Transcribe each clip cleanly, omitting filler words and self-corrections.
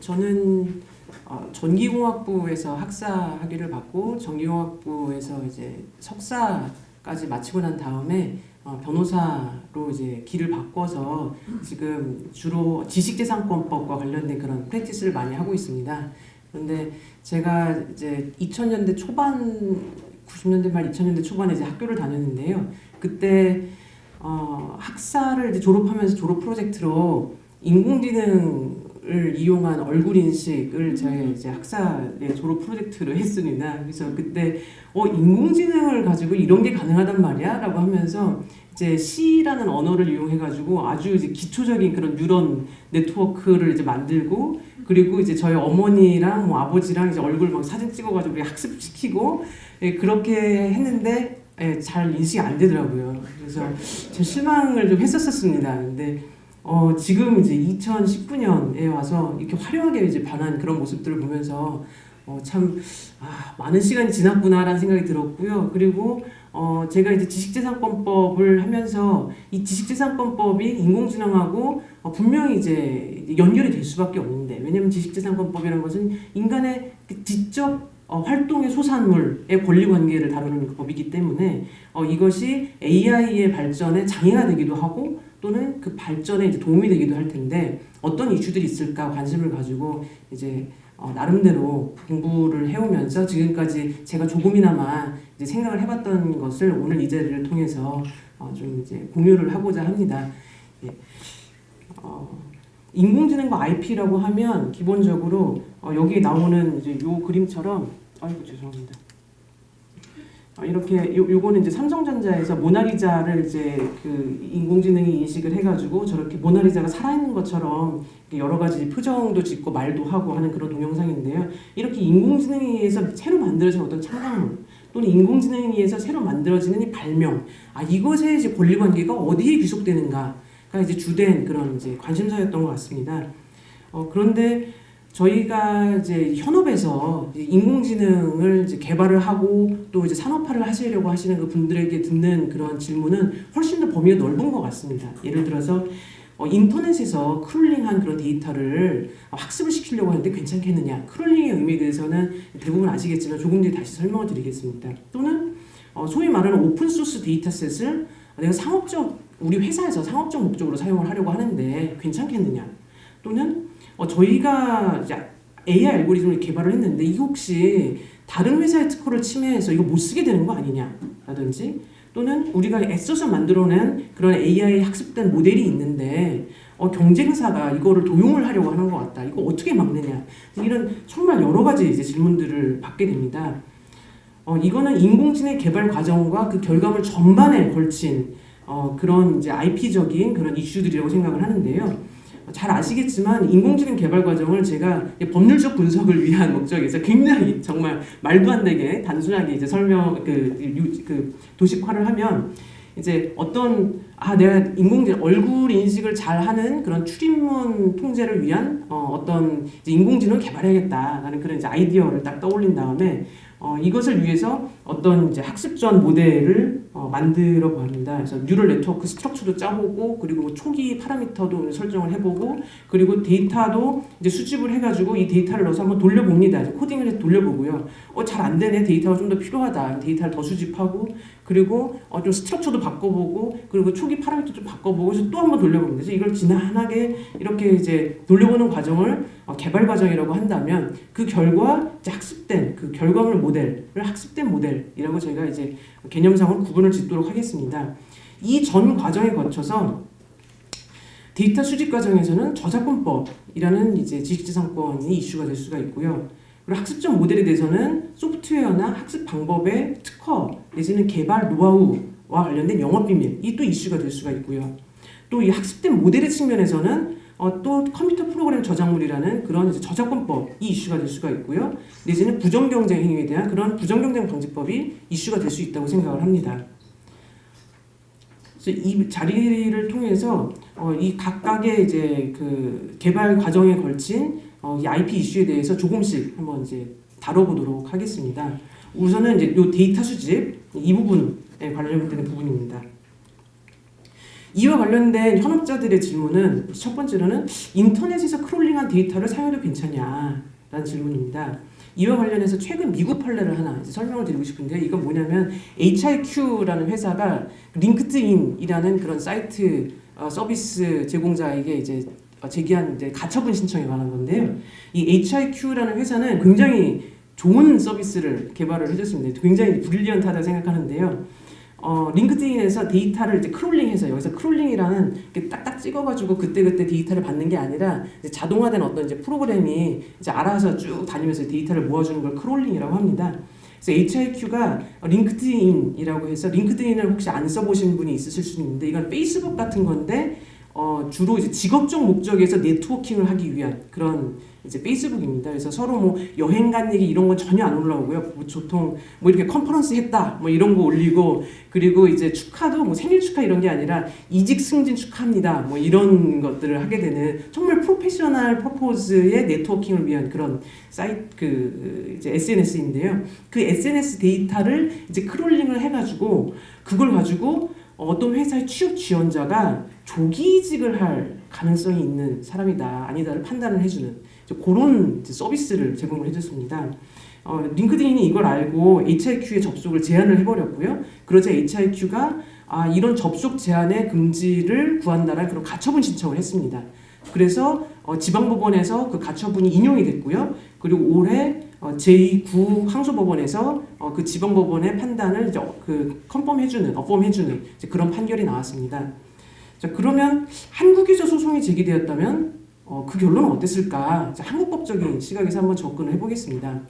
저는 전기공학부에서 학사 학위를 받고 전기공학부에서 이제 석사까지 마치고 난 다음에 변호사로 이제 길을 바꿔서 지금 주로 지식재산권법과 관련된 그런 프랙티스를 많이 하고 있습니다. 그런데 제가 이제 2000년대 초반, 90년대 말 2000년대 초반에 이제 학교를 다녔는데요. 그때 학사를 이제 졸업하면서 졸업 프로젝트로 인공지능을 이용한 얼굴 인식을 제가 이제 학사의 졸업 프로젝트로 했습니다. 그래서 그때 인공지능을 가지고 이런 게 가능하단 말이야? 라고 하면서 이제 C라는 언어를 이용해가지고 아주 이제 기초적인 그런 뉴런 네트워크를 이제 만들고, 그리고 이제 저희 어머니랑 뭐 아버지랑 이제 얼굴 막 사진 찍어가지고 학습시키고, 그렇게 했는데 잘 인식이 안 되더라고요. 그래서 좀 실망을 좀 했었습니다. 근데 지금 이제 2019년에 와서 이렇게 화려하게 이제 변한 그런 모습들을 보면서 많은 시간이 지났구나라는 생각이 들었고요. 그리고 제가 이제 지식재산권법을 하면서 이 지식재산권법이 인공지능하고 분명히 이제 연결이 될 수밖에 없는데, 왜냐하면 지식재산권법이라는 것은 인간의 지적 활동의 소산물의 권리관계를 다루는 법이기 때문에 이것이 AI의 발전에 장애가 되기도 하고 또는 그 발전에 이제 도움이 되기도 할 텐데, 어떤 이슈들이 있을까 관심을 가지고 이제 나름대로 공부를 해오면서 지금까지 제가 조금이나마 이제 생각을 해봤던 것을 오늘 이 자리를 통해서 좀 이제 공유를 하고자 합니다. 인공지능과 IP라고 하면 기본적으로 여기 나오는 이제 요 그림처럼, 아이고 죄송합니다. 이렇게 요거는 이제 삼성전자에서 모나리자를 이제 그 인공지능이 인식을 해가지고 저렇게 모나리자가 살아있는 것처럼 여러 가지 표정도 짓고 말도 하고 하는 그런 동영상인데요. 이렇게 인공지능에 의해서 새로 만들어진 어떤 창작물 또는 인공지능에 의해서 새로 만들어지는 이 발명, 이것의 이제 권리관계가 어디에 귀속되는가가 이제 주된 그런 이제 관심사였던 것 같습니다. 그런데 저희가 이제 현업에서 인공지능을 이제 개발을 하고 또 이제 산업화를 하시려고 하시는 그 분들에게 듣는 그런 질문은 훨씬 더 범위가 넓은 것 같습니다. 예를 들어서 인터넷에서 크롤링한 그런 데이터를 학습을 시키려고 하는데 괜찮겠느냐? 크롤링의 의미에 대해서는 대부분 아시겠지만 조금 뒤에 다시 설명을 드리겠습니다. 또는 소위 말하는 오픈소스 데이터셋을 내가 우리 회사에서 상업적 목적으로 사용을 하려고 하는데 괜찮겠느냐? 또는 저희가 이제 AI 알고리즘을 개발을 했는데 이게 혹시 다른 회사의 특허를 침해해서 이거 못 쓰게 되는 거 아니냐? 라든지, 또는 우리가 애써서 만들어낸 그런 AI 학습된 모델이 있는데 경쟁사가 이거를 도용을 하려고 하는 것 같다. 이거 어떻게 막느냐? 이런 정말 여러 가지 이제 질문들을 받게 됩니다. 이거는 인공지능 개발 과정과 그 결과물 전반에 걸친 그런 이제 IP적인 그런 이슈들이라고 생각을 하는데요. 잘 아시겠지만 인공지능 개발 과정을 제가 법률적 분석을 위한 목적에서 굉장히 정말 말도 안 되게 단순하게 이제 도식화를 하면 이제 내가 인공지능 얼굴 인식을 잘 하는 그런 출입문 통제를 위한 어떤 이제 인공지능을 개발해야겠다라는 그런 이제 아이디어를 딱 떠올린 다음에 이것을 위해서 어떤 이제 학습전 모델을 만들어 보합니다. 그래서 뉴럴 네트워크 스트럭처도 짜보고, 그리고 초기 파라미터도 설정을 해보고, 그리고 데이터도 이제 수집을 해가지고 이 데이터를 넣어서 한번 돌려봅니다. 코딩을 해서 돌려보고요. 잘 안 되네. 데이터가 좀 더 필요하다. 데이터를 더 수집하고, 그리고 좀 스트럭처도 바꿔보고, 그리고 초기 파라미터 좀 바꿔보고, 그래서 또 한번 돌려봅니다. 그래서 이걸 지난하게 이렇게 이제 돌려보는 과정을 개발 과정이라고 한다면, 그 결과 이제 학습된 그 결과물 모델을 학습된 모델이라고 저희가 이제 개념상으로 구분을 짓도록 하겠습니다. 이 전 과정에 거쳐서 데이터 수집 과정에서는 저작권법이라는 이제 지식재산권이 이슈가 될 수가 있고요. 그리고 학습적 모델에 대해서는 소프트웨어나 학습 방법의 특허 내지는 개발 노하우와 관련된 영업비밀, 이 또 이슈가 될 수가 있고요. 또 이 학습된 모델의 측면에서는 또 컴퓨터 프로그램 저작물이라는 그런 이제 저작권법이 이슈가 될 수가 있고요. 내지는 부정경쟁 행위에 대한 그런 부정경쟁 방지법이 이슈가 될 수 있다고 생각을 합니다. 그래서 이 자리를 통해서 이 각각의 이제 그 개발 과정에 걸친 이 IP 이슈에 대해서 조금씩 한번 이제 다뤄보도록 하겠습니다. 우선은 이제 이 데이터 수집 이 부분에 관련되는 부분입니다. 이와 관련된 현업자들의 질문은 첫 번째로는 인터넷에서 크롤링한 데이터를 사용해도 괜찮냐라는 질문입니다. 이와 관련해서 최근 미국 판례를 하나 이제 설명을 드리고 싶은데요. 이건 뭐냐면 HIQ라는 회사가 링크드인이라는 그런 사이트 서비스 제공자에게 이제 제기한 이제 가처분 신청에 관한 건데요. 이 HIQ라는 회사는 굉장히 좋은 서비스를 개발을 해줬습니다. 굉장히 브릴리언트하다고 생각하는데요. 링크드인에서 데이터를 이제 크롤링해서 여기서 크롤링이라는 이렇게 딱딱 찍어가지고 그때그때 데이터를 받는 게 아니라 이제 자동화된 어떤 이제 프로그램이 이제 알아서 쭉 다니면서 데이터를 모아주는 걸 크롤링이라고 합니다. 그래서 HIQ가 링크드인이라고 해서 링크드인을 혹시 안 써보신 분이 있으실 수 있는데 이건 페이스북 같은 건데 주로 이제 직업적 목적에서 네트워킹을 하기 위한 그런 이제 페이스북입니다. 그래서 서로 뭐 여행 간 얘기 이런 건 전혀 안 올라오고요. 보통 뭐 이렇게 컨퍼런스 했다 뭐 이런 거 올리고 그리고 이제 축하도 뭐 생일 축하 이런 게 아니라 이직 승진 축하합니다 뭐 이런 것들을 하게 되는 정말 프로페셔널 퍼포즈의 네트워킹을 위한 그런 사이트 그 이제 SNS인데요. 그 SNS 데이터를 이제 크롤링을 해가지고 그걸 가지고 어떤 회사의 취업 지원자가 조기 이직을 할 가능성이 있는 사람이다 아니다를 판단을 해주는 그런 서비스를 제공을 해줬습니다. 링크드인이 이걸 알고 HIQ에 접속을 제한을 해버렸고요. 그러자 HIQ가 이런 접속 제한의 금지를 구한다는 그런 가처분 신청을 했습니다. 그래서 지방법원에서 그 가처분이 인용이 됐고요. 그리고 올해 제2구 항소법원에서 그 지방법원의 판단을 이제 컨펌해주는, 어펌해주는 그런 판결이 나왔습니다. 자, 그러면 한국에서 소송이 제기되었다면 그 결론은 어땠을까? 자, 한국법적인 시각에서 한번 접근을 해보겠습니다.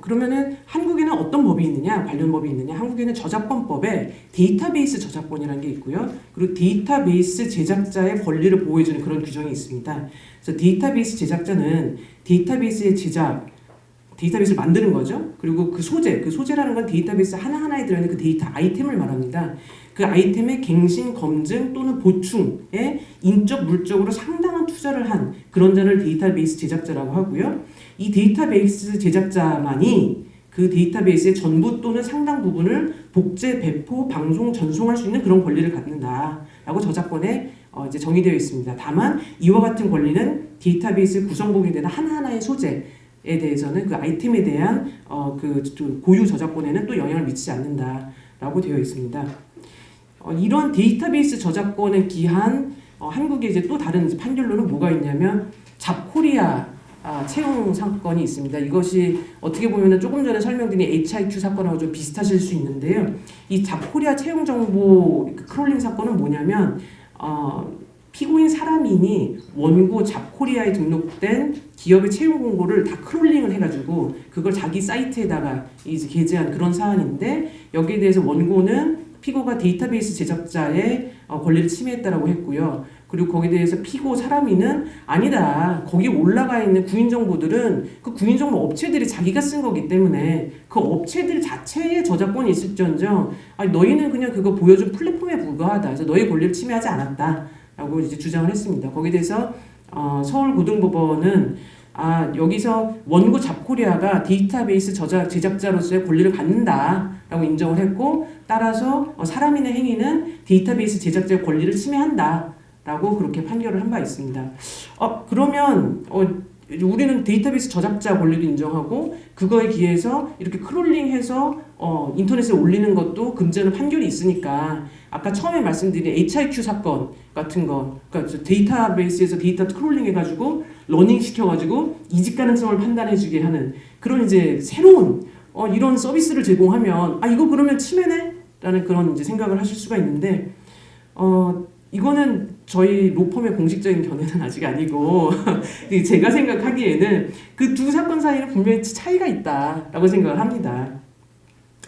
그러면은 한국에는 어떤 법이 있느냐, 관련 법이 있느냐? 한국에는 저작권법에 데이터베이스 저작권이라는 게 있고요. 그리고 데이터베이스 제작자의 권리를 보호해주는 그런 규정이 있습니다. 그래서 데이터베이스 제작자는 데이터베이스의 제작, 데이터베이스를 만드는 거죠. 그리고 그 소재라는 건 데이터베이스 하나하나에 들어있는 그 데이터 아이템을 말합니다. 그 아이템의 갱신, 검증 또는 보충에 인적, 물적으로 상당한 투자를 한 그런 자를 데이터베이스 제작자라고 하고요. 이 데이터베이스 제작자만이 그 데이터베이스의 전부 또는 상당 부분을 복제, 배포, 방송, 전송할 수 있는 그런 권리를 갖는다라고 저작권에 이제 정의되어 있습니다. 다만 이와 같은 권리는 데이터베이스 구성복에 대한 하나하나의 소재에 대해서는 그 아이템에 대한 그 고유 저작권에는 또 영향을 미치지 않는다라고 되어 있습니다. 이런 데이터베이스 저작권에 기한 한국의 이제 또 다른 이제 판결로는 뭐가 있냐면 잡코리아 채용 사건이 있습니다. 이것이 어떻게 보면 조금 전에 설명드린 HIQ 사건하고 좀 비슷하실 수 있는데요. 이 잡코리아 채용 정보 크롤링 사건은 뭐냐면 피고인 사람인이 원고 잡코리아에 등록된 기업의 채용 공고를 다 크롤링을 해가지고 그걸 자기 사이트에다가 이제 게재한 그런 사안인데 여기에 대해서 원고는 피고가 데이터베이스 제작자의 권리를 침해했다라고 했고요. 그리고 거기에 대해서 피고 사람인은 아니다. 거기 올라가 있는 구인 정보들은 그 구인 정보 업체들이 자기가 쓴 거기 때문에 그 업체들 자체의 저작권이 있을지언정 너희는 그냥 그거 보여준 플랫폼에 불과하다. 그래서 너희 권리를 침해하지 않았다라고 이제 주장을 했습니다. 거기에 대해서 서울고등법원은 여기서 원고 잡코리아가 데이터베이스 제작자로서의 권리를 갖는다라고 인정을 했고 따라서 사람인의 행위는 데이터베이스 제작자의 권리를 침해한다라고 그렇게 판결을 한 바 있습니다. 그러면 우리는 데이터베이스 저작자 권리도 인정하고 그거에 기해서 이렇게 크롤링해서 인터넷에 올리는 것도 금지하는 판결이 있으니까 아까 처음에 말씀드린 HIQ 사건 같은 거, 그러니까 데이터베이스에서 데이터 크롤링 해가지고 러닝 시켜가지고 이직 가능성을 판단해주게 하는 그런 이제 새로운 이런 서비스를 제공하면 이거 그러면 침해네? 라는 그런 이제 생각을 하실 수가 있는데 이거는 저희 로펌의 공식적인 견해는 아직 아니고 제가 생각하기에는 그 두 사건 사이에는 분명히 차이가 있다라고 생각을 합니다.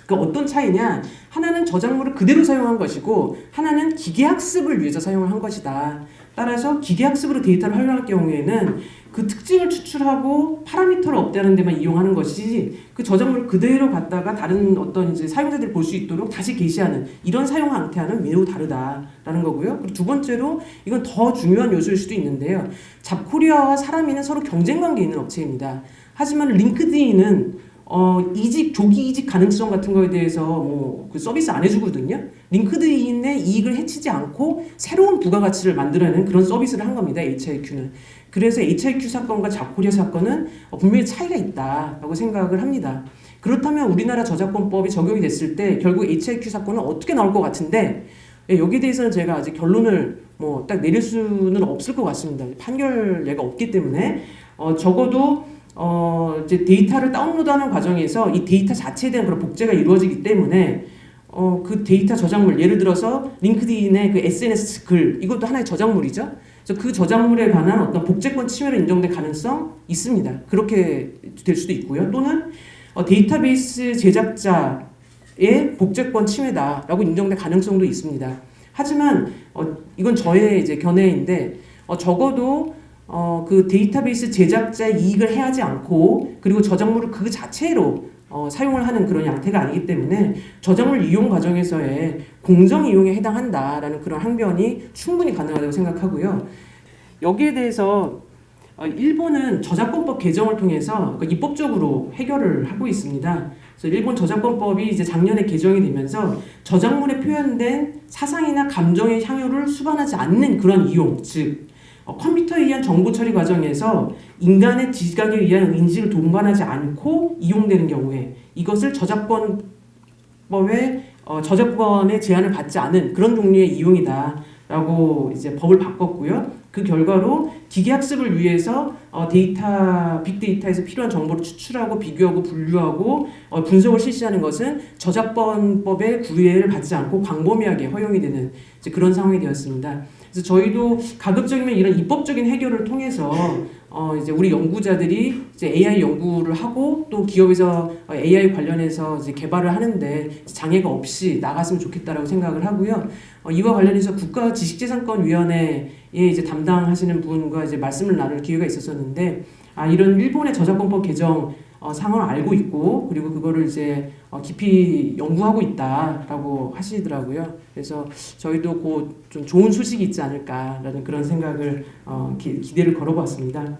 그 어떤 차이냐? 하나는 저작물을 그대로 사용한 것이고 하나는 기계학습을 위해서 사용을 한 것이다. 따라서 기계학습으로 데이터를 활용할 경우에는 그 특징을 추출하고 파라미터를 업데이트하는 데만 이용하는 것이지 그 저작물을 그대로 갖다가 다른 어떤 이제 사용자들이 볼 수 있도록 다시 게시하는 이런 사용 형태와는 매우 다르다라는 거고요. 그리고 두 번째로 이건 더 중요한 요소일 수도 있는데요. 잡코리아와 사람이는 서로 경쟁 관계에 있는 업체입니다. 하지만 링크드인은 이직, 조기 이직 가능성 같은 거에 대해서 그 서비스 안 해주거든요. 링크드인의 이익을 해치지 않고 새로운 부가가치를 만들어내는 그런 서비스를 한 겁니다. HIQ는. 그래서 HIQ 사건과 잡코리아 사건은 분명히 차이가 있다라고 생각을 합니다. 그렇다면 우리나라 저작권법이 적용이 됐을 때 결국 HIQ 사건은 어떻게 나올 것 같은데, 여기에 대해서는 제가 아직 결론을 딱 내릴 수는 없을 것 같습니다. 판결례가 없기 때문에 적어도 이제 데이터를 다운로드하는 과정에서 이 데이터 자체에 대한 그런 복제가 이루어지기 때문에 그 데이터 저작물, 예를 들어서 링크드인의 그 SNS 글, 이것도 하나의 저작물이죠. 그래서 그 저작물에 관한 어떤 복제권 침해로 인정될 가능성 있습니다. 그렇게 될 수도 있고요. 또는 데이터베이스 제작자의 복제권 침해다라고 인정될 가능성도 있습니다. 하지만 이건 저의 이제 견해인데 적어도 그 데이터베이스 제작자의 이익을 해하지 않고 그리고 저작물을 그 자체로 사용을 하는 그런 양태가 아니기 때문에 저작물 이용 과정에서의 공정 이용에 해당한다라는 그런 항변이 충분히 가능하다고 생각하고요. 여기에 대해서 일본은 저작권법 개정을 통해서 입법적으로 해결을 하고 있습니다. 그래서 일본 저작권법이 이제 작년에 개정이 되면서 저작물에 표현된 사상이나 감정의 향유를 수반하지 않는 그런 이용, 즉 컴퓨터에 의한 정보 처리 과정에서 인간의 지각에 의한 인식을 동반하지 않고 이용되는 경우에 이것을 저작권의 제한을 받지 않은 그런 종류의 이용이다라고 이제 법을 바꿨고요. 그 결과로 기계학습을 위해서 빅데이터에서 필요한 정보를 추출하고 비교하고 분류하고 분석을 실시하는 것은 저작권법의 구애를 받지 않고 광범위하게 허용이 되는 이제 그런 상황이 되었습니다. 그래서 저희도 가급적이면 이런 입법적인 해결을 통해서 이제 우리 연구자들이 이제 AI 연구를 하고 또 기업에서 AI 관련해서 이제 개발을 하는데 장애가 없이 나갔으면 좋겠다라고 생각을 하고요. 이와 관련해서 국가지식재산권위원회에 이제 담당하시는 분과 이제 말씀을 나눌 기회가 있었었는데, 이런 일본의 저작권법 개정 상황을 알고 있고 그리고 그거를 이제 깊이 연구하고 있다라고 하시더라고요. 그래서 저희도 곧 좀 좋은 소식이 있지 않을까라는 그런 생각을 기대를 걸어봤습니다.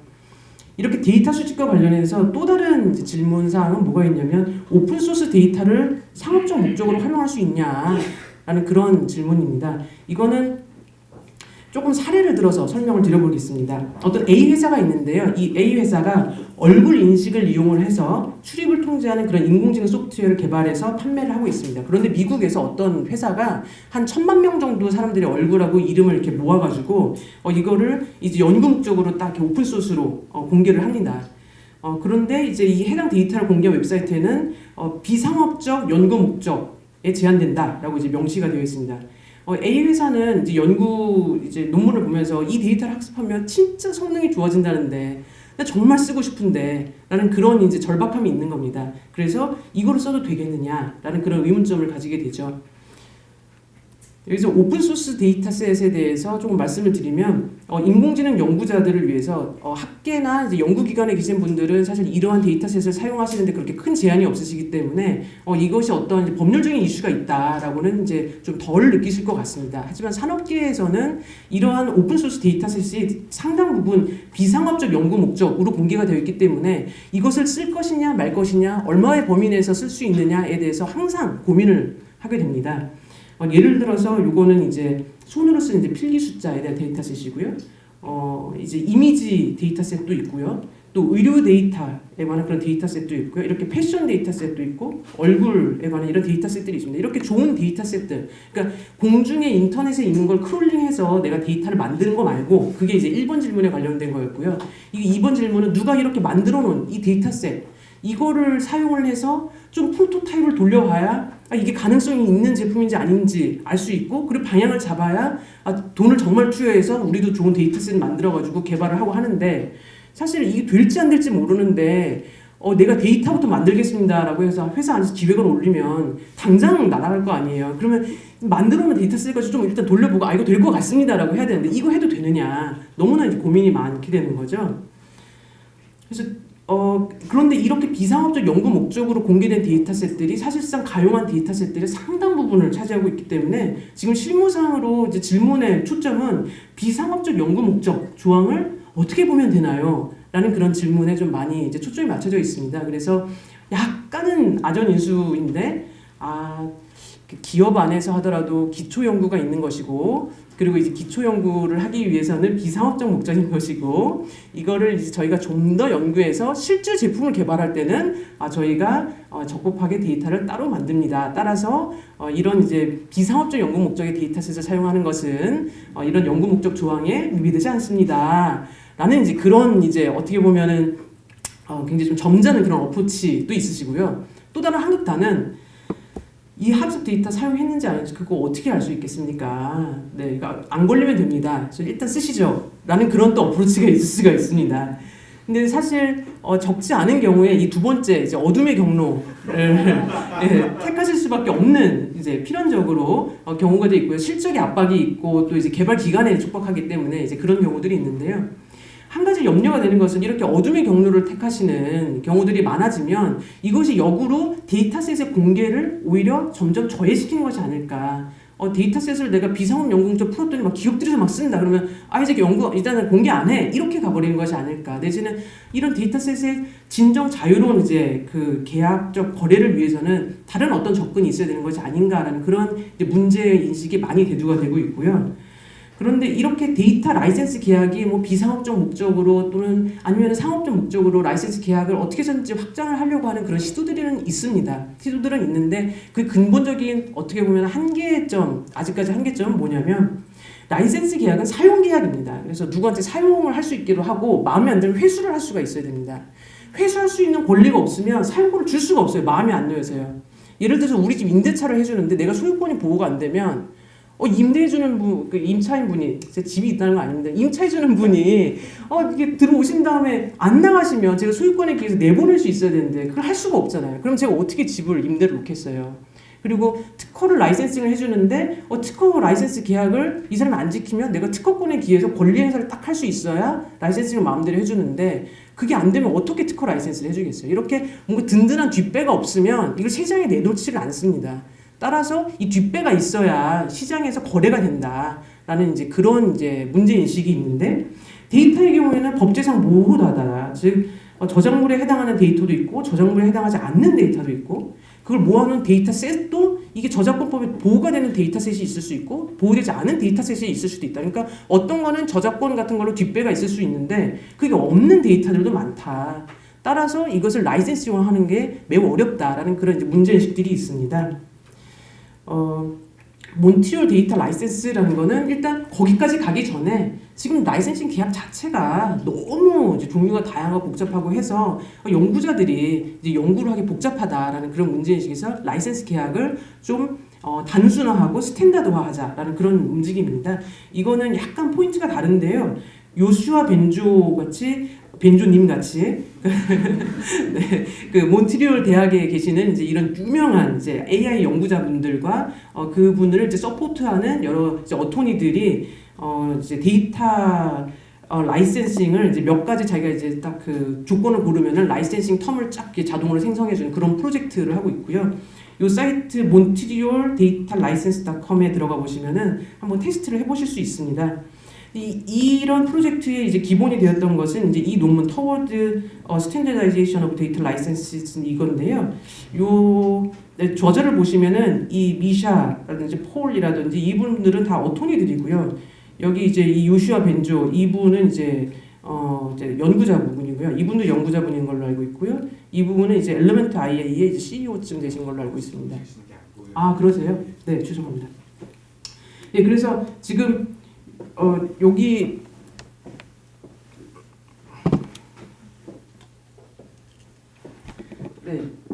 이렇게 데이터 수집과 관련해서 또 다른 질문 사항은 뭐가 있냐면 오픈소스 데이터를 상업적 목적으로 활용할 수 있냐라는 그런 질문입니다. 이거는 조금 사례를 들어서 설명을 드려보겠습니다. 어떤 A 회사가 있는데요. 이 A 회사가 얼굴 인식을 이용을 해서 출입을 통제하는 그런 인공지능 소프트웨어를 개발해서 판매를 하고 있습니다. 그런데 미국에서 어떤 회사가 한 1,000만 명 정도 사람들의 얼굴하고 이름을 이렇게 모아가지고 이거를 이제 연구 목적으로 딱 오픈 소스로 공개를 합니다. 그런데 이제 이 해당 데이터를 공개한 웹사이트에는 비상업적 연구 목적에 제한된다라고 이제 명시가 되어 있습니다. A 회사는 이제 논문을 보면서 이 데이터를 학습하면 진짜 성능이 좋아진다는데 나 정말 쓰고 싶은데 라는 그런 이제 절박함이 있는 겁니다. 그래서 이거를 써도 되겠느냐라는 그런 의문점을 가지게 되죠. 여기서 오픈소스 데이터셋에 대해서 조금 말씀을 드리면 인공지능 연구자들을 위해서 학계나 이제 연구기관에 계신 분들은 사실 이러한 데이터셋을 사용하시는데 그렇게 큰 제한이 없으시기 때문에 이것이 어떤 이제 법률적인 이슈가 있다라고는 이제 좀 덜 느끼실 것 같습니다. 하지만 산업계에서는 이러한 오픈소스 데이터셋이 상당 부분 비상업적 연구 목적으로 공개가 되어 있기 때문에 이것을 쓸 것이냐 말 것이냐 얼마의 범위 내에서 쓸 수 있느냐에 대해서 항상 고민을 하게 됩니다. 예를 들어서 요거는 이제 손으로 쓰는 이제 필기 숫자에 대한 데이터셋이고요. 이제 이미지 데이터셋도 있고요. 또 의료 데이터에 관한 그런 데이터셋도 있고요. 이렇게 패션 데이터셋도 있고 얼굴에 관한 이런 데이터셋들이 있습니다. 이렇게 좋은 데이터셋들, 그러니까 공중에 인터넷에 있는 걸 크롤링해서 내가 데이터를 만드는 거 말고 그게 이제 1번 질문에 관련된 거였고요. 이 2번 질문은 누가 이렇게 만들어 놓은 이 데이터셋 이거를 사용을 해서 좀 프로토타입을 돌려봐야 이게 가능성이 있는 제품인지 아닌지 알 수 있고 그리고 방향을 잡아야 돈을 정말 투여해서 우리도 좋은 데이터셋을 만들어가지고 개발을 하고 하는데 사실 이게 될지 안 될지 모르는데 내가 데이터부터 만들겠습니다라고 해서 회사 안에서 기획을 올리면 당장 날아갈 거 아니에요. 그러면 만들어 놓은 데이터셋 가지고 좀 일단 돌려보고 이거 될 것 같습니다라고 해야 되는데 이거 해도 되느냐 너무나 이제 고민이 많게 되는 거죠. 그래서 그런데 이렇게 비상업적 연구 목적으로 공개된 데이터셋들이 사실상 가용한 데이터셋들의 상당 부분을 차지하고 있기 때문에 지금 실무상으로 이제 질문의 초점은 비상업적 연구 목적 조항을 어떻게 보면 되나요? 라는 그런 질문에 좀 많이 이제 초점이 맞춰져 있습니다. 그래서 약간은 아전인수인데 그 기업 안에서 하더라도 기초 연구가 있는 것이고, 그리고 이제 기초 연구를 하기 위해서는 비상업적 목적인 것이고, 이거를 이제 저희가 좀 더 연구해서 실제 제품을 개발할 때는 저희가 적법하게 데이터를 따로 만듭니다. 따라서 이런 이제 비상업적 연구 목적의 데이터셋을 사용하는 것은 이런 연구 목적 조항에 위배되지 않습니다. 라는 이제 그런 이제 어떻게 보면은 굉장히 좀 점잖은 그런 어프로치도 있으시고요. 또 다른 한 극단은 이 학습 데이터 사용했는지 안 했는지 그거 어떻게 알 수 있겠습니까? 네, 그러니까 안 걸리면 됩니다. 그래서 일단 쓰시죠. 라는 그런 또 어프로치가 있을 수가 있습니다. 근데 사실 적지 않은 경우에 이 두 번째 이제 어둠의 경로를 예, 택하실 수밖에 없는 이제 필연적으로 경우가 돼 있고요. 실적의 압박이 있고 또 이제 개발 기간에 촉박하기 때문에 이제 그런 경우들이 있는데요. 한 가지 염려가 되는 것은 이렇게 어둠의 경로를 택하시는 경우들이 많아지면 이것이 역으로 데이터셋의 공개를 오히려 점점 저해시키는 것이 아닐까. 데이터셋을 내가 비상업 연구목적 풀었더니 막 기업들에서 막 쓴다 그러면 이제 연구 일단은 공개 안 해 이렇게 가버리는 것이 아닐까. 내지는 이런 데이터셋의 진정 자유로운 이제 그 계약적 거래를 위해서는 다른 어떤 접근이 있어야 되는 것이 아닌가라는 그런 이제 문제 인식이 많이 대두가 되고 있고요. 그런데 이렇게 데이터 라이센스 계약이 뭐 비상업적 목적으로 또는 아니면 상업적 목적으로 라이센스 계약을 어떻게 해서든지 확장을 하려고 하는 그런 시도들은 있습니다. 시도들은 있는데 그 근본적인 어떻게 보면 한계점, 아직까지 한계점은 뭐냐면 라이센스 계약은 사용 계약입니다. 그래서 누구한테 사용을 할 수 있기도 하고 마음에 안 들면 회수를 할 수가 있어야 됩니다. 회수할 수 있는 권리가 없으면 사용권을 줄 수가 없어요. 마음에 안 들어서요. 예를 들어서 우리 집 임대차를 해주는데 내가 소유권이 보호가 안 되면 임대해주는 분, 그 임차인 분이, 제 집이 있다는 거 아닌데, 임차해주는 분이, 이게 들어오신 다음에 안 나가시면 제가 소유권에 기해서 내보낼 수 있어야 되는데, 그걸 할 수가 없잖아요. 그럼 제가 어떻게 집을 임대를 놓겠어요? 그리고 특허를 라이센싱을 해주는데, 특허 라이센스 계약을 이 사람이 안 지키면 내가 특허권에 기해서 권리 행사를 딱 할 수 있어야 라이센싱을 마음대로 해주는데, 그게 안 되면 어떻게 특허 라이센스를 해주겠어요? 이렇게 뭔가 든든한 뒷배가 없으면 이걸 시장에 내놓지를 않습니다. 따라서 이 뒷배가 있어야 시장에서 거래가 된다라는 이제 그런 이제 문제 인식이 있는데 데이터의 경우에는 법제상 모호하다. 즉 저작물에 해당하는 데이터도 있고 저작물에 해당하지 않는 데이터도 있고 그걸 모아놓은 데이터셋도 이게 저작권법에 보호가 되는 데이터셋이 있을 수 있고 보호되지 않은 데이터셋이 있을 수도 있다. 그러니까 어떤 거는 저작권 같은 걸로 뒷배가 있을 수 있는데 그게 없는 데이터들도 많다. 따라서 이것을 라이센스화하는 게 매우 어렵다라는 그런 이제 문제인식들이 있습니다. 몬트리올 데이터 라이센스라는 거는 일단 거기까지 가기 전에 지금 라이센싱 계약 자체가 너무 이제 종류가 다양하고 복잡하고 해서 연구자들이 이제 연구를 하기 복잡하다라는 그런 문제인식에서 라이센스 계약을 좀 단순화하고 스탠다드화하자라는 그런 움직임입니다. 이거는 약간 포인트가 다른데요. 요슈아 벤조 같이 벤조님 같이 네, 그 몬트리올 대학에 계시는 이제 이런 유명한 이제 AI 연구자분들과 그분을 이제 서포트하는 여러 이제 어토니들이 이제 데이터 라이센싱을 이제 몇 가지 자기가 이제 딱 그 조건을 고르면은 라이센싱 텀을 쫙 자동으로 생성해주는 그런 프로젝트를 하고 있고요. 이 사이트 몬트리올 데이터 라이센스.com에 들어가 보시면은 한번 테스트를 해보실 수 있습니다. 이런 프로젝트의 이제 기본이 되었던 것은 이제 이 논문 Toward Standardization of Data Licenses 이건데요. 요 저자를 보시면은 이 미샤라든지 폴이라든지 이분들은 다 어토니들이고요. 여기 이제 이 요슈아 벤조 이분은 이제 연구자분이고요. 이분도 연구자분인 걸로 알고 있고요. 이 부분은 이제 엘리먼트 IA의 이제 CEO쯤 되신 걸로 알고 있습니다. 그러세요? 네, 죄송합니다. 예, 그래서 지금 여기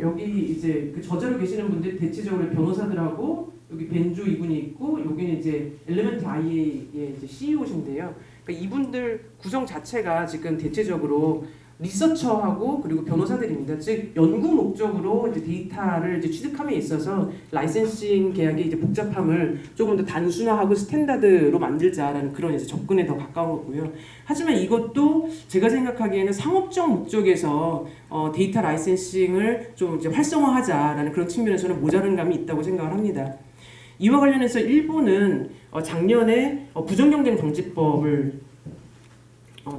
여기 이제 그 저자로 계시는 분들 대체적으로 변호사들하고 여기 벤조 이분이 있고 여기는 이제 엘리먼트 IA의 이제 CEO신데요. 그러니까 이분들 구성 자체가 지금 대체적으로 리서처하고 그리고 변호사들입니다. 즉 연구 목적으로 이제 데이터를 이제 취득함에 있어서 라이센싱 계약의 이제 복잡함을 조금 더 단순화하고 스탠다드로 만들자라는 그런 이제 접근에 더 가까운 거고요. 하지만 이것도 제가 생각하기에는 상업적 목적에서 데이터 라이센싱을 좀 이제 활성화하자라는 그런 측면에서는 모자란 감이 있다고 생각을 합니다. 이와 관련해서 일본은 작년에 부정경쟁 방지법을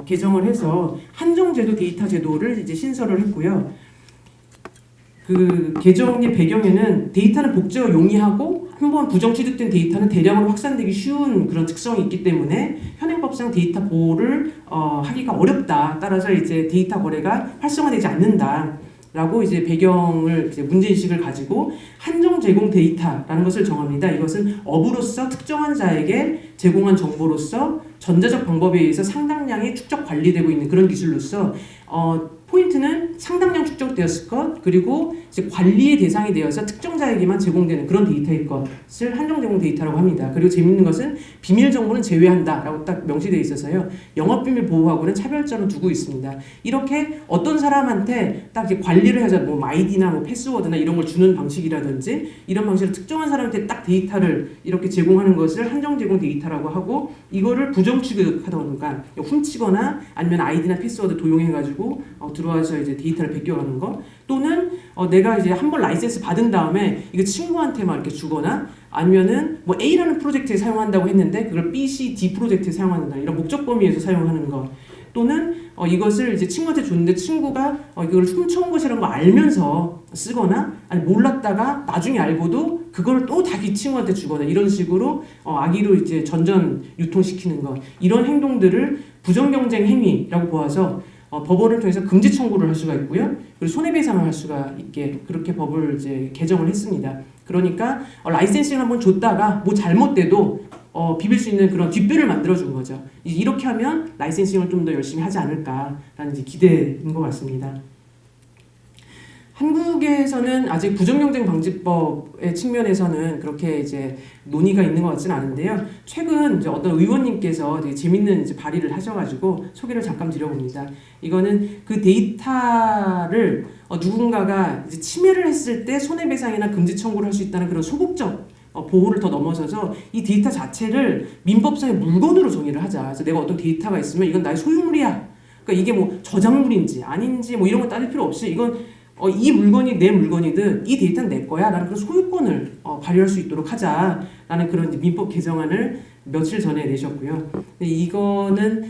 개정을 해서 한정제도 데이터 제도를 이제 신설을 했고요. 그 개정의 배경에는 데이터는 복제와 용이하고 한번 부정 취득된 데이터는 대량으로 확산되기 쉬운 그런 특성이 있기 때문에 현행법상 데이터 보호를 하기가 어렵다. 따라서 이제 데이터 거래가 활성화되지 않는다. 라고 이제 배경을 이제 문제인식을 가지고 한정 제공 데이터라는 것을 정합니다. 이것은 업으로서 특정한 자에게 제공한 정보로서 전자적 방법에 의해서 상당량의 축적 관리되고 있는 그런 기술로서 포인트는 상당량 축적되었을 것 그리고 이제 관리의 대상이 되어서 특정자에게만 제공되는 그런 데이터일 것을 한정 제공 데이터라고 합니다. 그리고 재밌는 것은 비밀 정보는 제외한다라고 딱 명시되어 있어서요. 영업 비밀 보호하고는 차별점을 두고 있습니다. 이렇게 어떤 사람한테 딱 이제 관리를 해서 뭐 아이디나 뭐 패스워드나 이런 걸 주는 방식이라든지 이런 방식으로 특정한 사람한테 딱 데이터를 이렇게 제공하는 것을 한정 제공 데이터라고 하고 이거를 부정 취득하던가 훔치거나 아니면 아이디나 패스워드 도용해가지고 들어와서 이제 데이터를 베껴가는 거 또는 내가 이제 한번 라이센스 받은 다음에 이거 친구한테 막 이렇게 주거나 아니면은 뭐 A라는 프로젝트에 사용한다고 했는데 그걸 B, C, D 프로젝트에 사용한다 이런 목적 범위에서 사용하는 거 또는 이것을 이제 친구한테 줬는데 친구가 이걸 훔쳐온 것이라는 거 알면서 쓰거나 아니 몰랐다가 나중에 알고도 그걸 또 다시 친구한테 주거나 이런 식으로 악의로 이제 전전 유통시키는 거 이런 행동들을 부정경쟁 행위라고 보아서 법원을 통해서 금지 청구를 할 수가 있고요. 그리고 손해배상을 할 수가 있게 그렇게 법을 이제 개정을 했습니다. 그러니까 라이센싱을 한번 줬다가 뭐 잘못돼도 비빌 수 있는 그런 뒷배를 만들어준 거죠. 이렇게 하면 라이센싱을 좀 더 열심히 하지 않을까라는 이제 기대인 것 같습니다. 한국에서는 아직 부정경쟁 방지법의 측면에서는 그렇게 이제 논의가 있는 것 같지는 않은데요. 최근 이제 어떤 의원님께서 되게 재밌는 이제 발의를 하셔가지고 소개를 잠깐 드려봅니다. 이거는 그 데이터를 누군가가 이제 침해를 했을 때 손해배상이나 금지 청구를 할 수 있다는 그런 소극적 보호를 더 넘어서서 이 데이터 자체를 민법상의 물건으로 정의를 하자. 그래서 내가 어떤 데이터가 있으면 이건 나의 소유물이야. 그러니까 이게 뭐 저작물인지 아닌지 뭐 이런 거 따질 필요 없이 이건 이 물건이 내 물건이든 이 데이터는 내 거야 라는 그런 소유권을 발휘할 수 있도록 하자라는 그런 이제 민법 개정안을 며칠 전에 내셨고요. 이거는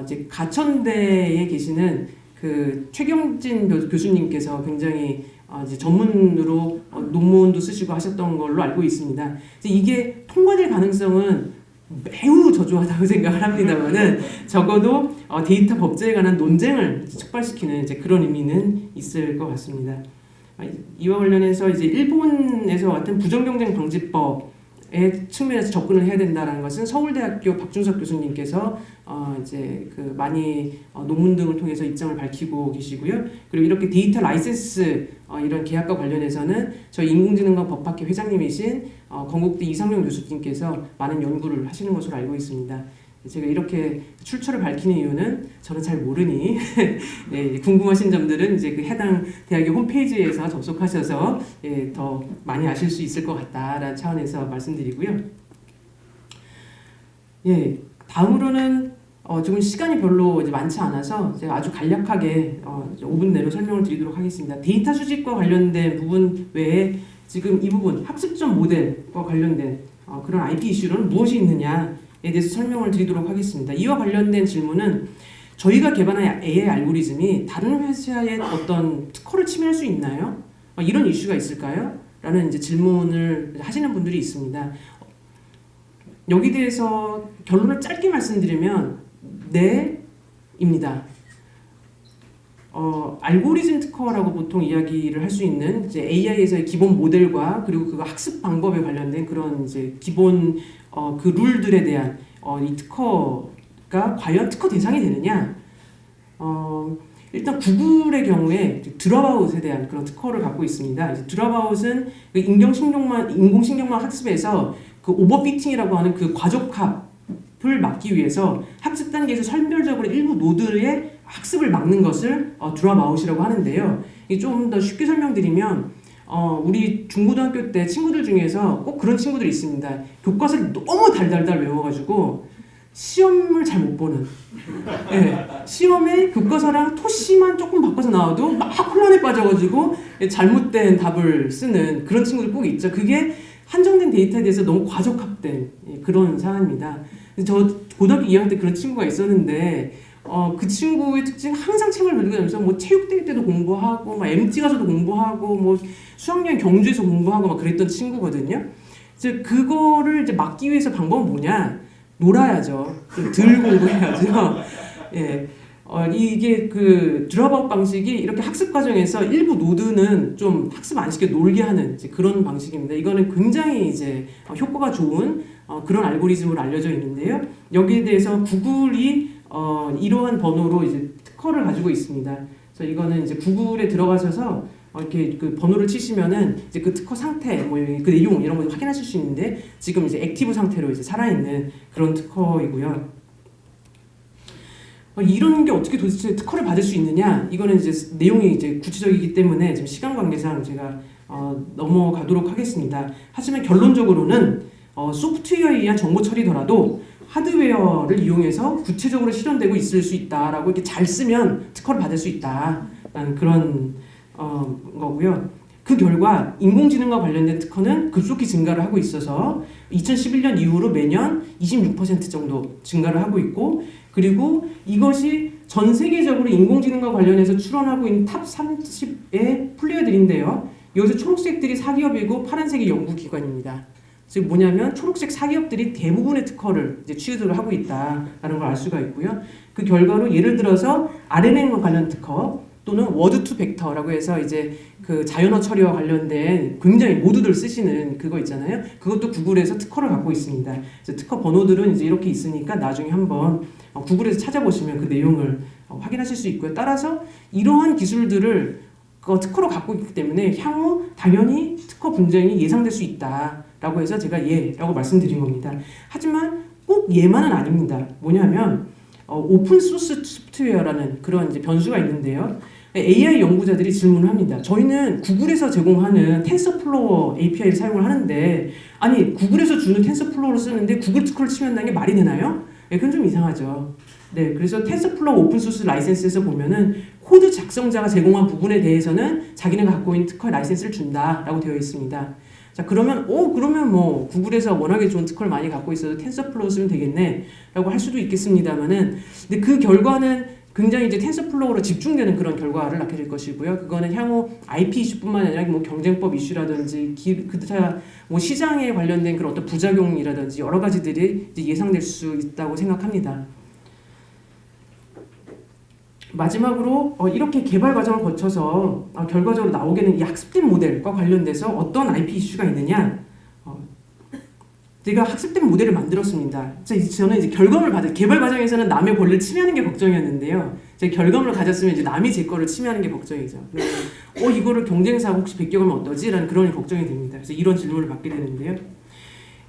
이제 가천대에 계시는 그 최경진 교수님께서 굉장히 이제 전문으로 논문도 쓰시고 하셨던 걸로 알고 있습니다. 이게 통과될 가능성은 매우 저조하다고 생각을 합니다만은 적어도 데이터 법제에 관한 논쟁을 촉발시키는 이제 그런 의미는 있을 것 같습니다. 이와 관련해서 이제 일본에서 같은 부정경쟁 방지법의 측면에서 접근을 해야 된다는 것은 서울대학교 박준석 교수님께서 이제 그 많이 논문 등을 통해서 입장을 밝히고 계시고요. 그리고 이렇게 데이터 라이센스 이런 계약과 관련해서는 저희 인공지능과 법학회 회장님이신 건국대 이상용 교수님께서 많은 연구를 하시는 것으로 알고 있습니다. 제가 이렇게 출처를 밝히는 이유는 저는 잘 모르니 네, 궁금하신 점들은 이제 그 해당 대학의 홈페이지에서 접속하셔서 더 많이 아실 수 있을 것 같다라는 차원에서 말씀드리고요. 예, 다음으로는 지금 시간이 별로 이제 많지 않아서 제가 아주 간략하게 5분 내로 설명을 드리도록 하겠습니다. 데이터 수집과 관련된 부분 외에 지금 이 부분 학습적 모델과 관련된 그런 IP 이슈로는 무엇이 있느냐에 대해서 설명을 드리도록 하겠습니다. 이와 관련된 질문은 저희가 개발한 AI 알고리즘이 다른 회사의 어떤 특허를 침해할 수 있나요? 이런 이슈가 있을까요? 라는 이제 질문을 하시는 분들이 있습니다. 여기 대해서 결론을 짧게 말씀드리면 네입니다. 알고리즘 특허라고 보통 이야기를 할 수 있는 이제 AI에서의 기본 모델과 그리고 그 학습 방법에 관련된 그런 이제 기본 그 룰들에 대한 이 특허가 과연 특허 대상이 되느냐? 일단 구글의 경우에 드롭아웃에 대한 그런 특허를 갖고 있습니다. 드롭아웃은 인공신경망 학습에서 그 오버피팅이라고 하는 그 과적합을 막기 위해서 학습 단계에서 선별적으로 일부 노드의 학습을 막는 것을 드롭아웃이라고 하는데요. 좀 더 쉽게 설명드리면 우리 중고등학교 때 친구들 중에서 꼭 그런 친구들이 있습니다. 교과서를 너무 달달달 외워가지고 시험을 잘 못 보는. 네, 시험에 교과서랑 토시만 조금 바꿔서 나와도 막 혼란에 빠져가지고 잘못된 답을 쓰는 그런 친구들 꼭 있죠. 그게 한정된 데이터에 대해서 너무 과적합된 그런 상황입니다. 저 고등학교 2학년 때 그런 친구가 있었는데 그 친구의 특징 항상 책을 들고 다니면서 뭐 체육대회 때도 공부하고 막 MT 가서도 공부하고 뭐 수학여행 경주에서 공부하고 막 그랬던 친구거든요. 이제 그거를 이제 막기 위해서 방법은 뭐냐? 놀아야죠. 좀 덜 공부해야죠. 예. 이게 그 드롭아웃 방식이 이렇게 학습 과정에서 일부 노드는 좀 학습 안 시켜 놀게 하는 이제 그런 방식입니다. 이거는 굉장히 이제 효과가 좋은 그런 알고리즘으로 알려져 있는데요. 여기에 대해서 구글이 이러한 번호로 이제 특허를 가지고 있습니다. 그래서 이거는 이제 구글에 들어가셔서 이렇게 그 번호를 치시면은 이제 그 특허 상태, 뭐 그 내용 이런 걸 확인하실 수 있는데 지금 이제 액티브 상태로 이제 살아있는 그런 특허이고요. 이런 게 어떻게 도대체 특허를 받을 수 있느냐? 이거는 이제 내용이 이제 구체적이기 때문에 지금 시간 관계상 제가 넘어가도록 하겠습니다. 하지만 결론적으로는 소프트웨어에 의한 정보 처리더라도 하드웨어를 이용해서 구체적으로 실현되고 있을 수 있다라고 이렇게 잘 쓰면 특허를 받을 수 있다라는 그런 거고요. 그 결과 인공지능과 관련된 특허는 급속히 증가를 하고 있어서 2011년 이후로 매년 26% 정도 증가를 하고 있고, 그리고 이것이 전 세계적으로 인공지능과 관련해서 출원하고 있는 탑 30의 플레이어들인데요. 여기서 초록색들이 사기업이고 파란색이 연구기관입니다. 즉 뭐냐면 초록색 사기업들이 대부분의 특허를 이제 취득을 하고 있다라는 걸 알 수가 있고요. 그 결과로 예를 들어서 RNN과 관련 특허 또는 워드 투 벡터라고 해서 이제 그 자연어 처리와 관련된 굉장히 모두들 쓰시는 그거 있잖아요. 그것도 구글에서 특허를 갖고 있습니다. 그래서 특허 번호들은 이제 이렇게 있으니까 나중에 한번 구글에서 찾아보시면 그 내용을 확인하실 수 있고요. 따라서 이러한 기술들을 특허로 갖고 있기 때문에 향후 당연히 특허 분쟁이 예상될 수 있다라고 해서 제가 예라고 말씀드린 겁니다. 하지만 꼭 예만은 아닙니다. 뭐냐면 오픈 소스 소프트웨어라는 그런 이제 변수가 있는데요. AI 연구자들이 질문을 합니다. 저희는 구글에서 제공하는 텐서플로어 API를 사용을 하는데 아니 구글에서 주는 텐서플로어를 쓰는데 구글 특허를 치면 게 말이 되나요? 네, 그건 좀 이상하죠. 네, 그래서 텐서플로어 오픈소스 라이센스에서 보면은 코드 작성자가 제공한 부분에 대해서는 자기네가 갖고 있는 특허 라이센스를 준다라고 되어 있습니다. 자, 그러면 뭐 구글에서 워낙에 좋은 특허를 많이 갖고 있어서 텐서플로어 쓰면 되겠네라고 할 수도 있겠습니다만은, 근데 그 결과는 굉장히 이제 텐서플로어로 집중되는 그런 결과를 낳게 될 것이고요. 그거는 향후 IP 이슈뿐만 아니라 뭐 경쟁법 이슈라든지 기타 뭐 시장에 관련된 그런 어떤 부작용이라든지 여러 가지들이 이제 예상될 수 있다고 생각합니다. 마지막으로 이렇게 개발 과정을 거쳐서 결과적으로 나오게 된 이 학습된 모델과 관련돼서 어떤 IP 이슈가 있느냐? 제가 학습된 모델을 만들었습니다. 저는 이제 결과물을 받을 개발 과정에서는 남의 권리를 침해하는 게 걱정이었는데요. 제가 결과물을 가졌으면 이제 남이 제 거를 침해하는 게 걱정이죠. 그래서 이거를 경쟁사가 혹시 베껴가면 어떠지?라는 그런 걱정이 됩니다. 그래서 이런 질문을 받게 되는데요.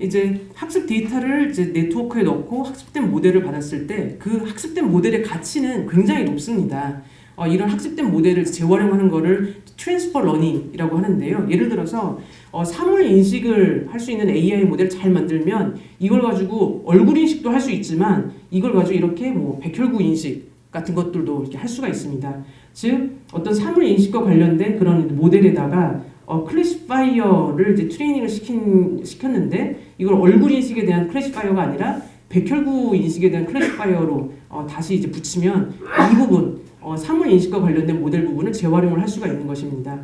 이제 학습 데이터를 이제 네트워크에 넣고 학습된 모델을 받았을 때 그 학습된 모델의 가치는 굉장히 높습니다. 이런 학습된 모델을 재활용하는 거를 트랜스퍼 러닝이라고 하는데요. 예를 들어서 사물 인식을 할 수 있는 AI 모델을 잘 만들면 이걸 가지고 얼굴 인식도 할 수 있지만 이걸 가지고 이렇게 뭐 백혈구 인식 같은 것들도 이렇게 할 수가 있습니다. 즉 어떤 사물 인식과 관련된 그런 모델에다가 클래시파이어를 이제 트레이닝을 시켰는데 이걸 얼굴 인식에 대한 클래시파이어가 아니라 백혈구 인식에 대한 클래시파이어로 다시 이제 붙이면 이 부분 사물 인식과 관련된 모델 부분을 재활용을 할 수가 있는 것입니다.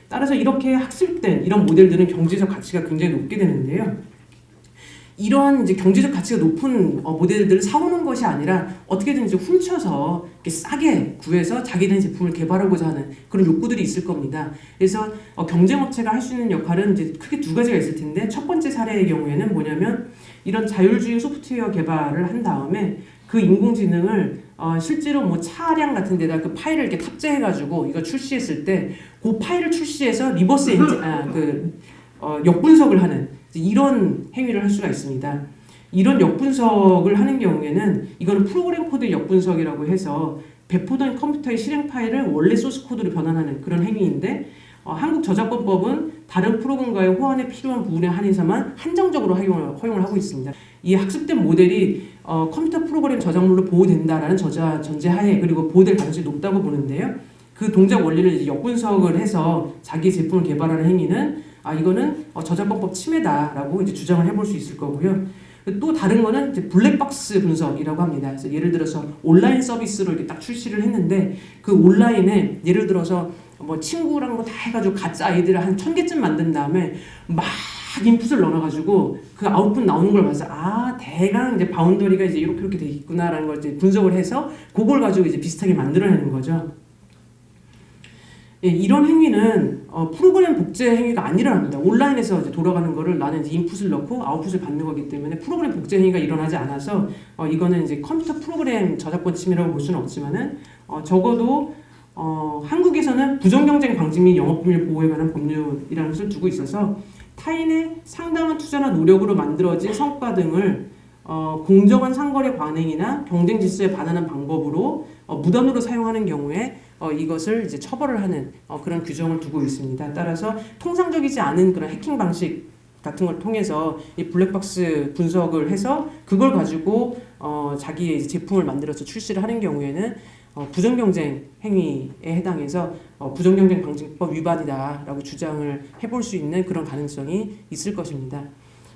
따라서 이렇게 학습된 이런 모델들은 경제적 가치가 굉장히 높게 되는데요. 이런 이제 경제적 가치가 높은 모델들을 사오는 것이 아니라 어떻게든지 훔쳐서 이렇게 싸게 구해서 자기네 제품을 개발하고자 하는 그런 욕구들이 있을 겁니다. 그래서 경쟁업체가 할 수 있는 역할은 이제 크게 두 가지가 있을 텐데, 첫 번째 사례의 경우에는 뭐냐면 이런 자율주행 소프트웨어 개발을 한 다음에 그 인공지능을 실제로 뭐 차량 같은 데다 그 파일을 이렇게 탑재해가지고 이거 출시했을 때 그 파일을 출시해서 리버스 엔진 역분석을 하는 이런 행위를 할 수가 있습니다. 이런 역분석을 하는 경우에는 이거는 프로그램 코드 역분석이라고 해서 배포된 컴퓨터의 실행 파일을 원래 소스 코드로 변환하는 그런 행위인데, 한국 저작권법은 다른 프로그램과의 호환에 필요한 부분에 한해서만 한정적으로 허용을 하고 있습니다. 이 학습된 모델이 컴퓨터 프로그램 저작물로 보호된다라는 전제하에 그리고 보호될 가능성이 높다고 보는데요. 그 동작 원리를 이제 역분석을 해서 자기 제품을 개발하는 행위는 이거는 저작권법 침해다라고 이제 주장을 해볼 수 있을 거고요. 또 다른 거는 이제 블랙박스 분석이라고 합니다. 그래서 예를 들어서 온라인 서비스로 이렇게 딱 출시를 했는데 그 온라인에 예를 들어서 뭐 친구랑 뭐 다 해가지고 가짜 아이디를 한 1000개쯤 만든 다음에 막 인풋을 넣어가지고 그 아웃풋 나오는 걸 봐서 아 대강 이제 바운더리가 이제 이렇게 돼 있구나라는 걸 이제 분석을 해서 그걸 가지고 이제 비슷하게 만들어내는 거죠. 예, 이런 행위는 프로그램 복제 행위가 아니라는 겁니다. 온라인에서 이제 돌아가는 거를 나는 이제 인풋을 넣고 아웃풋을 받는 거기 때문에 프로그램 복제 행위가 일어나지 않아서 이거는 이제 컴퓨터 프로그램 저작권 침해라고 볼 수는 없지만은 적어도 한국에서는 부정경쟁 방지 및 영업비밀 보호에 관한 법률이라는 것을 두고 있어서 타인의 상당한 투자나 노력으로 만들어진 성과 등을 공정한 상거래 관행이나 경쟁 질서에 반하는 방법으로 무단으로 사용하는 경우에 이것을 이제 처벌을 하는 그런 규정을 두고 있습니다. 따라서 통상적이지 않은 그런 해킹 방식 같은 걸 통해서 이 블랙박스 분석을 해서 그걸 가지고 자기의 이제 제품을 만들어서 출시를 하는 경우에는 부정경쟁 행위에 해당해서 부정경쟁 방지법 위반이다라고 주장을 해볼 수 있는 그런 가능성이 있을 것입니다.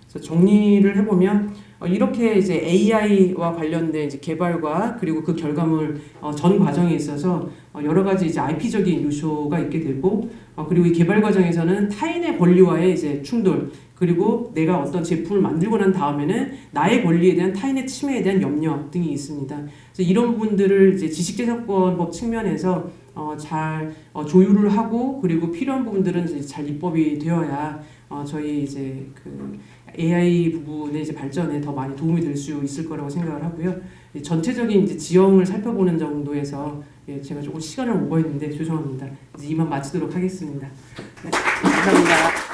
그래서 정리를 해보면 이렇게 이제 AI와 관련된 이제 개발과 그리고 그 결과물 전 과정에 있어서 여러 가지 이제 IP적인 요소가 있게 되고 그리고 이 개발 과정에서는 타인의 권리와의 이제 충돌 그리고 내가 어떤 제품을 만들고 난 다음에는 나의 권리에 대한 타인의 침해에 대한 염려 등이 있습니다. 그래서 이런 부분들을 이제 지식재산권법 측면에서 잘 조율을 하고 그리고 필요한 부분들은 이제 잘 입법이 되어야 저희 이제 그 AI 부분의 이제 발전에 더 많이 도움이 될 수 있을 거라고 생각을 하고요. 전체적인 이제 지형을 살펴보는 정도에서 제가 조금 시간을 오버했는데 죄송합니다. 이제 이만 마치도록 하겠습니다. 네, 감사합니다.